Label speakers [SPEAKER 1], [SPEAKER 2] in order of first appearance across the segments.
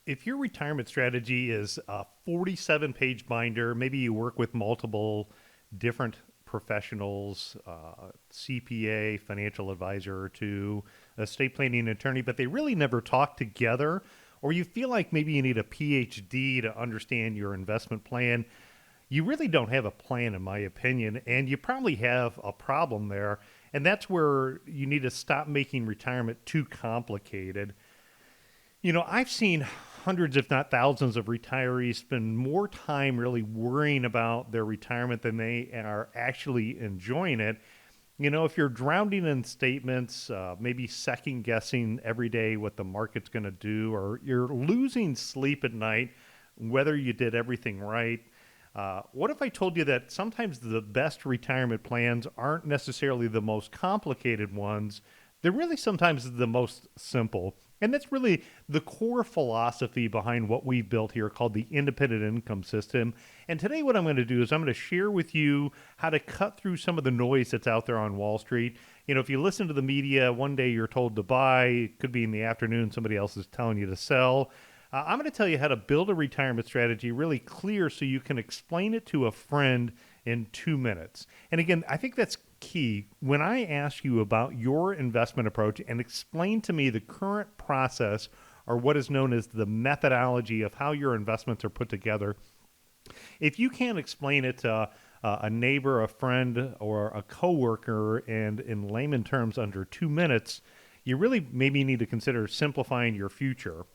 [SPEAKER 1] If your retirement strategy is a 47-page binder, maybe you work with multiple different professionals, CPA, financial advisor or two, estate planning attorney, but they really never talk together, or you feel like maybe you need a PhD to understand your investment plan, you really don't have a plan, in my opinion, and you probably have a problem there. And that's where you need to stop making retirement too complicated. I've seen hundreds, if not thousands, of retirees spend more time really worrying about their retirement than they are actually enjoying it. If you're drowning in statements, maybe second guessing every day what the market's going to do, or you're losing sleep at night, whether you did everything right. What if I told you that sometimes the best retirement plans aren't necessarily the most complicated ones? They're really sometimes the most simple. And that's really the core philosophy behind what we've built here called the independent income system. And today, what I'm going to do is I'm going to share with you how to cut through some of the noise that's out there on Wall Street. If you listen to the media, one day you're told to buy, it could be in the afternoon, somebody else is telling you to sell. I'm going to tell you how to build a retirement strategy really clear so you can explain it to a friend in 2 minutes. And again, I think that's key. When I ask you about your investment approach and explain to me the current process or what is known as the methodology of how your investments are put together, if you can't explain it to a neighbor, a friend, or a coworker and in layman terms under 2 minutes, you really maybe need to consider simplifying your future.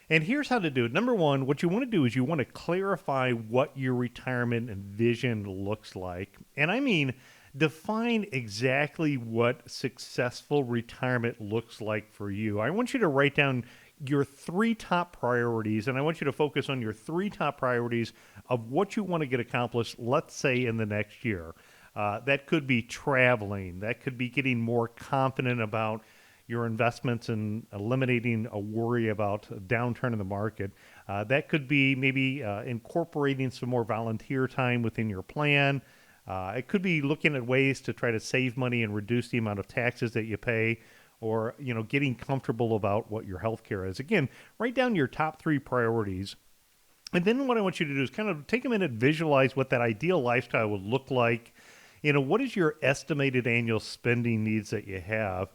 [SPEAKER 1] And here's how to do it. Number one, what you want to do is you want to clarify what your retirement vision looks like. And I mean, define exactly what successful retirement looks like for you. I want you to write down your three top priorities, and I want you to focus on your three top priorities of what you want to get accomplished, let's say in the next year. That could be traveling. That could be getting more confident about your investments and eliminating a worry about a downturn in the market. That could be maybe incorporating some more volunteer time within your plan. It could be looking at ways to try to save money and reduce the amount of taxes that you pay, or getting comfortable about what your health care is. Again, write down your top three priorities. And then what I want you to do is kind of take a minute, visualize what that ideal lifestyle would look like. What is your estimated annual spending needs that you have?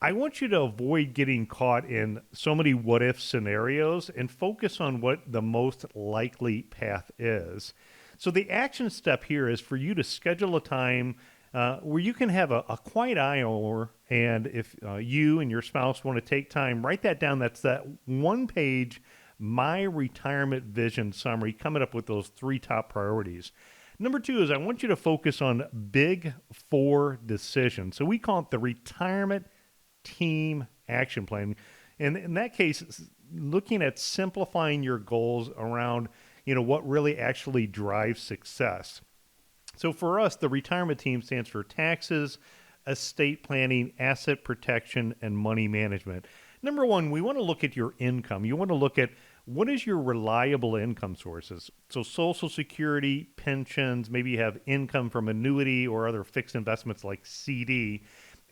[SPEAKER 1] I want you to avoid getting caught in so many what if scenarios and focus on what the most likely path is. So the action step here is for you to schedule a time where you can have a quiet hour, and if you and your spouse want to take time, write that down. That's that one page, my retirement vision summary, coming up with those three top priorities. Number two is I want you to focus on big four decisions. So we call it the retirement team action plan. And in that case, looking at simplifying your goals around, what really actually drives success. So for us, the retirement team stands for taxes, estate planning, asset protection, and money management. Number one, we want to look at your income. You want to look at what is your reliable income sources. So Social Security, pensions, maybe you have income from annuity or other fixed investments like CD.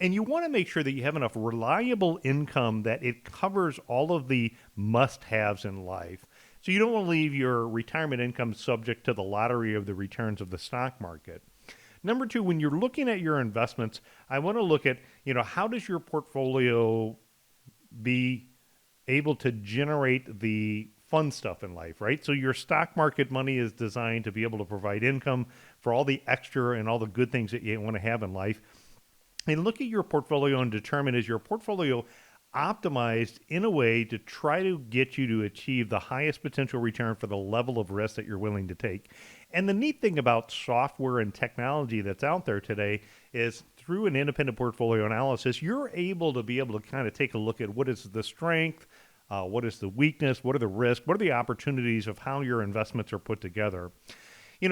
[SPEAKER 1] And you want to make sure that you have enough reliable income that it covers all of the must-haves in life. So you don't want to leave your retirement income subject to the lottery of the returns of the stock market. Number two, when you're looking at your investments, I want to look at, how does your portfolio be able to generate the fun stuff in life, right? So your stock market money is designed to be able to provide income for all the extra and all the good things that you want to have in life. And look at your portfolio and determine, is your portfolio optimized in a way to try to get you to achieve the highest potential return for the level of risk that you're willing to take. And the neat thing about software and technology that's out there today is through an independent portfolio analysis, you're able to kind of take a look at what is the strength, what is the weakness, what are the risks, what are the opportunities of how your investments are put together.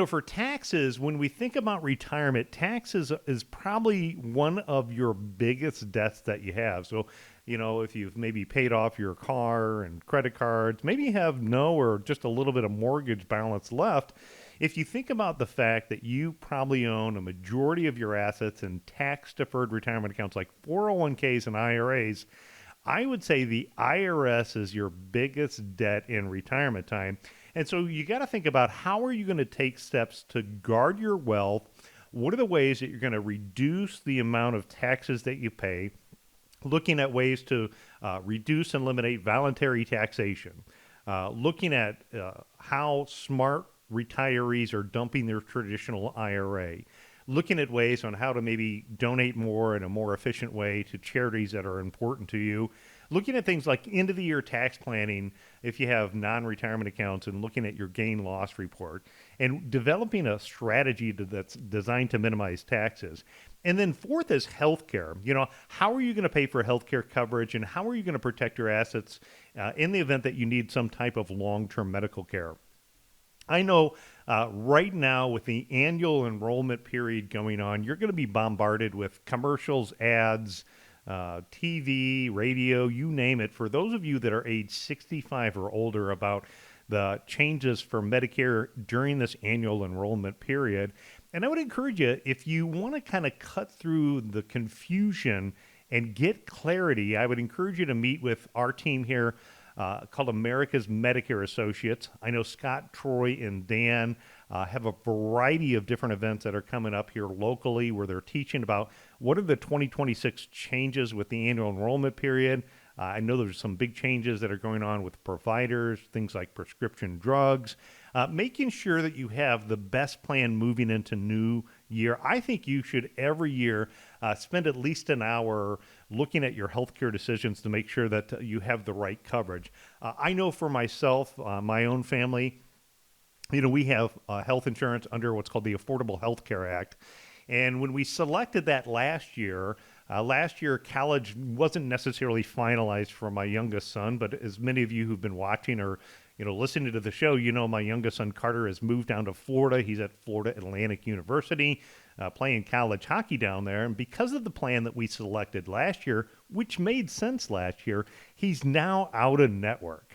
[SPEAKER 1] For taxes, when we think about retirement, taxes is probably one of your biggest debts that you have. So, if you've maybe paid off your car and credit cards, maybe you have no or just a little bit of mortgage balance left. If you think about the fact that you probably own a majority of your assets in tax-deferred retirement accounts like 401ks and IRAs, I would say the IRS is your biggest debt in retirement time. And so you got to think about how are you going to take steps to guard your wealth? What are the ways that you're going to reduce the amount of taxes that you pay? Looking at ways to reduce and eliminate voluntary taxation, looking at how smart retirees are dumping their traditional IRA, looking at ways on how to maybe donate more in a more efficient way to charities that are important to you, looking at things like end of the year tax planning if you have non-retirement accounts and looking at your gain loss report and developing a strategy that's designed to minimize taxes. And then fourth is healthcare. How are you going to pay for healthcare coverage and how are you going to protect your assets in the event that you need some type of long-term medical care? I know right now with the annual enrollment period going on, you're going to be bombarded with commercials, ads, TV, radio, you name it. For those of you that are age 65 or older about the changes for Medicare during this annual enrollment period. And I would encourage you, if you want to kind of cut through the confusion and get clarity, I would encourage you to meet with our team here called America's Medicare Associates. I know Scott, Troy, and Dan have a variety of different events that are coming up here locally where they're teaching about what are the 2026 changes with the annual enrollment period. I know there's some big changes that are going on with providers, things like prescription drugs, making sure that you have the best plan moving into new year. I think you should every year spend at least an hour looking at your healthcare decisions to make sure that you have the right coverage. I know for myself, my own family, we have health insurance under what's called the Affordable Health Care Act. And when we selected that last year, college wasn't necessarily finalized for my youngest son, but as many of you who've been watching or listening to the show, my youngest son Carter has moved down to Florida. He's at Florida Atlantic University, playing college hockey down there. And because of the plan that we selected last year, which made sense last year, he's now out of network.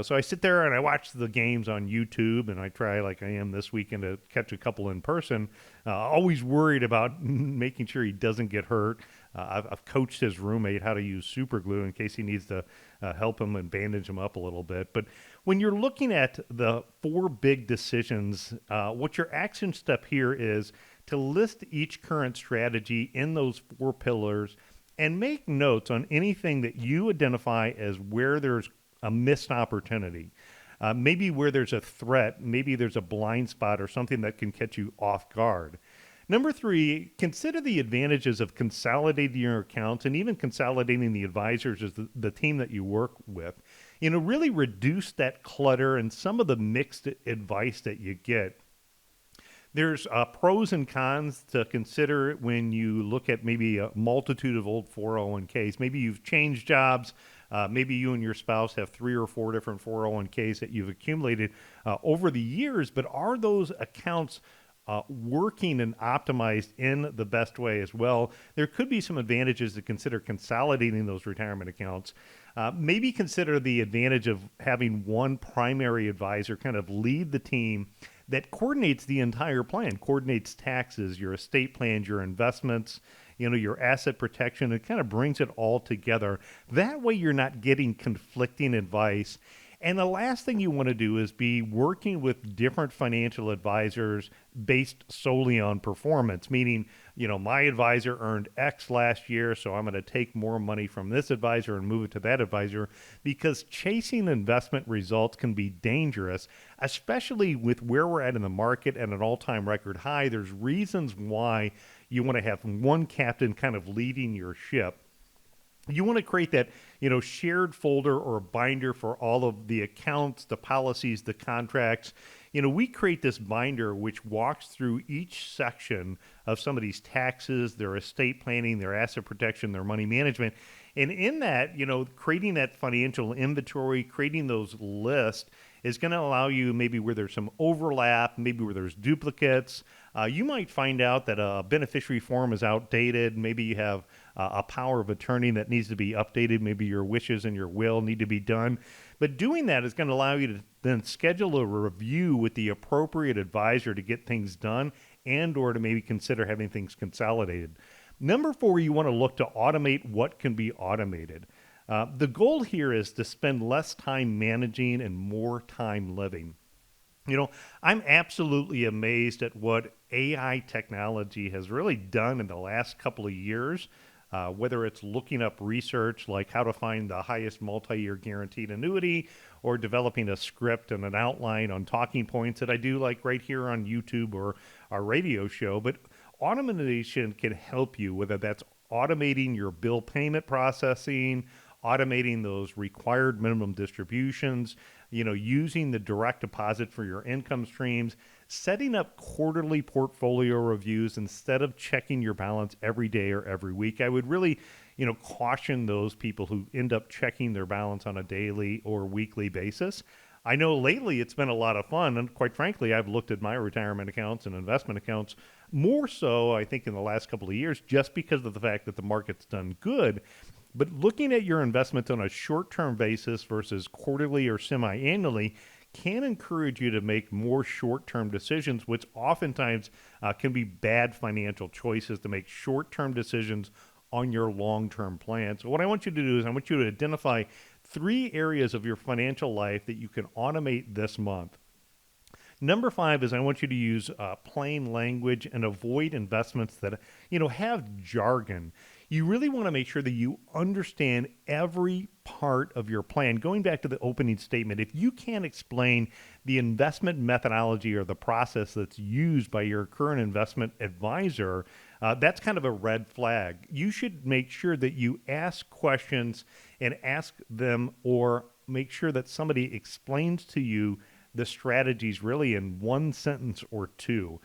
[SPEAKER 1] So I sit there and I watch the games on YouTube, and I try, like I am this weekend, to catch a couple in person. Always worried about making sure he doesn't get hurt. I've coached his roommate how to use super glue in case he needs to help him and bandage him up a little bit. But when you're looking at the four big decisions, what your action step here is to list each current strategy in those four pillars and make notes on anything that you identify as where there's a missed opportunity, maybe where there's a threat, maybe there's a blind spot or something that can catch you off guard. Number three, consider the advantages of consolidating your accounts and even consolidating the advisors as the team that you work with. Really reduce that clutter and some of the mixed advice that you get. There's pros and cons to consider when you look at maybe a multitude of old 401ks. Maybe you've changed jobs. Maybe you and your spouse have 3 or 4 different 401ks that you've accumulated over the years, but are those accounts working and optimized in the best way as well? There could be some advantages to consider consolidating those retirement accounts. Maybe consider the advantage of having one primary advisor kind of lead the team that coordinates the entire plan, coordinates taxes, your estate plans, your investments, your asset protection. It kind of brings it all together. That way you're not getting conflicting advice. And the last thing you want to do is be working with different financial advisors based solely on performance, meaning, my advisor earned X last year, so I'm going to take more money from this advisor and move it to that advisor, because chasing investment results can be dangerous, especially with where we're at in the market at an all-time record high. There's reasons why you want to have one captain kind of leading your ship. You want to create that, shared folder or binder for all of the accounts, the policies, the contracts. We create this binder which walks through each section of somebody's taxes, their estate planning, their asset protection, their money management. And in that, creating that financial inventory, creating those lists is going to allow you maybe where there's some overlap, maybe where there's duplicates. You might find out that a beneficiary form is outdated. Maybe you have a power of attorney that needs to be updated. Maybe your wishes and your will need to be done. But doing that is going to allow you to then schedule a review with the appropriate advisor to get things done and or to maybe consider having things consolidated. Number 4, you want to look to automate what can be automated. The goal here is to spend less time managing and more time living. You know, I'm absolutely amazed at what AI technology has really done in the last couple of years. Whether it's looking up research like how to find the highest multi year guaranteed annuity, or developing a script and an outline on talking points that I do, like right here on YouTube or our radio show. But automation can help you, whether that's automating your bill payment processing, automating those required minimum distributions, using the direct deposit for your income streams, setting up quarterly portfolio reviews instead of checking your balance every day or every week. I would really, caution those people who end up checking their balance on a daily or weekly basis. I know lately it's been a lot of fun, and quite frankly, I've looked at my retirement accounts and investment accounts more so, I think, in the last couple of years, just because of the fact that the market's done good. But looking at your investments on a short term basis versus quarterly or semi annually can encourage you to make more short term decisions, which oftentimes can be bad financial choices to make short term decisions on your long term plan. So, what I want you to do is I want you to identify 3 areas of your financial life that you can automate this month. Number 5 is I want you to use plain language and avoid investments that have jargon. You really want to make sure that you understand every part of your plan. Going back to the opening statement, if you can't explain the investment methodology or the process that's used by your current investment advisor, that's kind of a red flag. You should make sure that you ask questions and ask them, or make sure that somebody explains to you the strategies really in one sentence or two.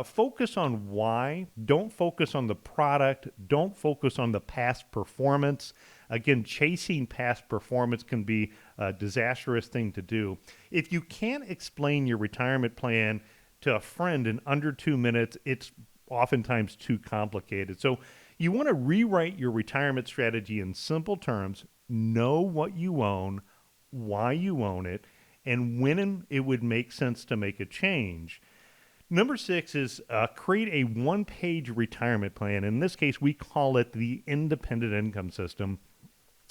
[SPEAKER 1] Focus on why. Don't focus on the product. Don't focus on the past performance. Again, chasing past performance can be a disastrous thing to do. If you can't explain your retirement plan to a friend in under 2 minutes, it's oftentimes too complicated. So you want to rewrite your retirement strategy in simple terms. Know what you own, why you own it, and when it would make sense to make a change. Number 6 is create a one-page retirement plan. In this case, we call it the independent income system.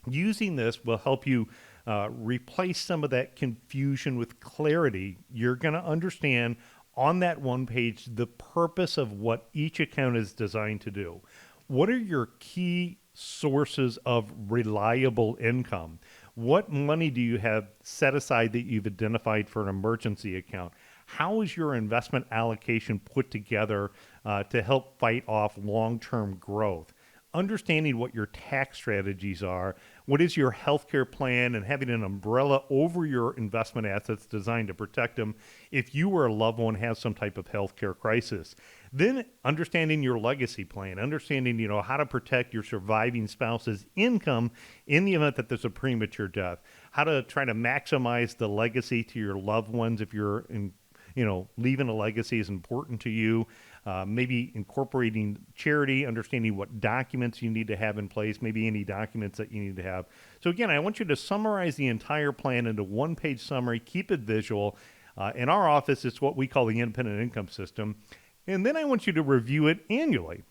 [SPEAKER 1] Using this will help you replace some of that confusion with clarity. You're going to understand on that one page the purpose of what each account is designed to do. What are your key sources of reliable income? What money do you have set aside that you've identified for an emergency account? How is your investment allocation put together to help fight off long-term growth? Understanding what your tax strategies are, what is your healthcare plan, and having an umbrella over your investment assets designed to protect them if you or a loved one has some type of healthcare crisis. Then understanding your legacy plan, understanding how to protect your surviving spouse's income in the event that there's a premature death, how to try to maximize the legacy to your loved ones if you're leaving a legacy is important to you. Maybe incorporating charity, understanding what documents you need to have in place, maybe any documents that you need to have. So again, I want you to summarize the entire plan into one-page summary, keep it visual. In our office, it's what we call the independent income system. And then I want you to review it annually.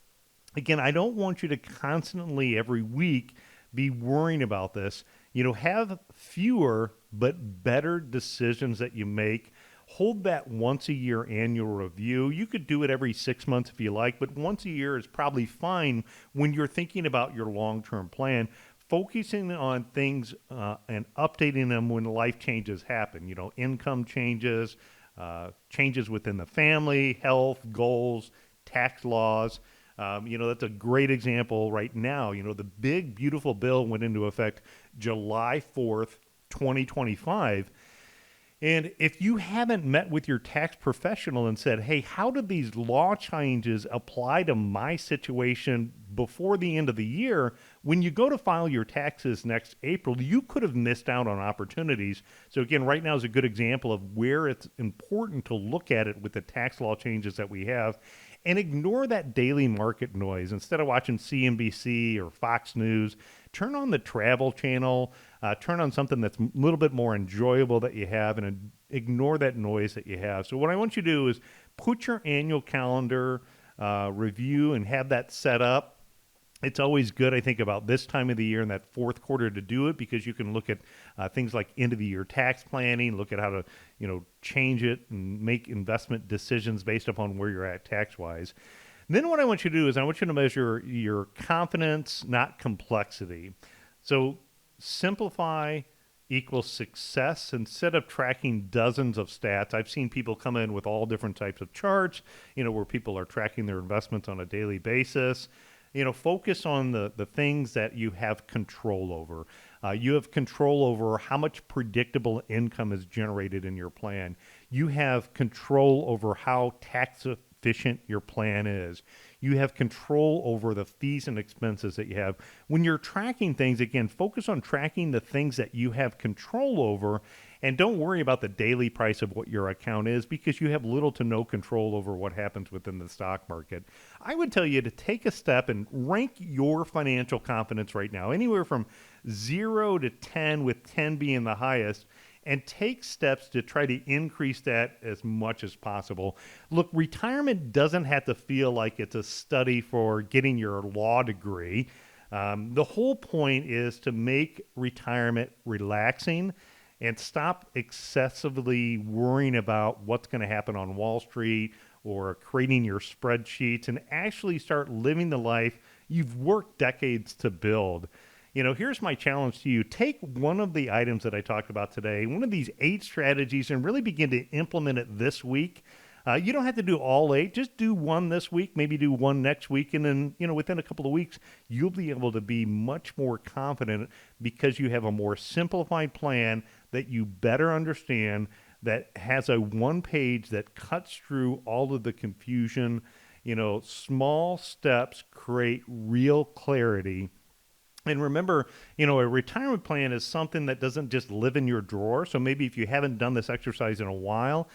[SPEAKER 1] Again, I don't want you to constantly every week be worrying about this. Have fewer but better decisions that you make. Hold that once a year annual review. You could do it every 6 months if you like, but once a year is probably fine when you're thinking about your long-term plan, focusing on things and updating them when life changes happen. Income changes, changes within the family, health, goals, tax laws. That's a great example right now. The big, beautiful bill went into effect July 4th, 2025. And if you haven't met with your tax professional and said, hey, how do these law changes apply to my situation before the end of the year, when you go to file your taxes next April, you could have missed out on opportunities. So again, right now is a good example of where it's important to look at it with the tax law changes that we have, and ignore that daily market noise. Instead of watching CNBC or Fox News, turn on the travel channel, turn on something that's a little bit more enjoyable that you have, and ignore that noise that you have. So what I want you to do is put your annual calendar review and have that set up. It's always good, I think, about this time of the year in that fourth quarter to do it because you can look at things like end of the year tax planning, look at how to, change it and make investment decisions based upon where you're at tax wise. Then what I want you to do is I want you to measure your confidence, not complexity. So simplify equals success instead of tracking dozens of stats. I've seen people come in with all different types of charts, where people are tracking their investments on a daily basis. Focus on the things that you have control over. You have control over how much predictable income is generated in your plan. You have control over how tax efficient your plan is. You have control over the fees and expenses that you have. When you're tracking things, again, focus on tracking the things that you have control over and don't worry about the daily price of what your account is because you have little to no control over what happens within the stock market. I would tell you to take a step and rank your financial confidence right now, anywhere from 0 to 10, with 10 being the highest, and take steps to try to increase that as much as possible. Look, retirement doesn't have to feel like it's a study for getting your law degree. The whole point is to make retirement relaxing and stop excessively worrying about what's going to happen on Wall Street or creating your spreadsheets and actually start living the life you've worked decades to build. Here's my challenge to you. Take one of the items that I talked about today, one of these 8 strategies, and really begin to implement it this week. You don't have to do all 8. Just do one this week, maybe do one next week. And then, within a couple of weeks, you'll be able to be much more confident because you have a more simplified plan that you better understand, that has a one page that cuts through all of the confusion. Small steps create real clarity. And remember, a retirement plan is something that doesn't just live in your drawer. So maybe if you haven't done this exercise in a while,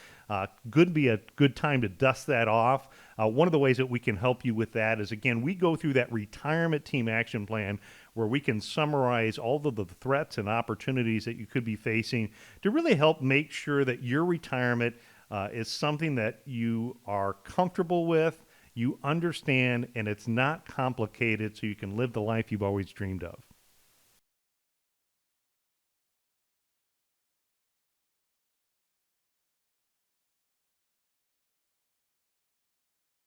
[SPEAKER 1] could be a good time to dust that off. One of the ways that we can help you with that is, again, we go through that retirement team action plan where we can summarize all of the threats and opportunities that you could be facing to really help make sure that your retirement is something that you are comfortable with, you understand, and it's not complicated so you can live the life you've always dreamed of.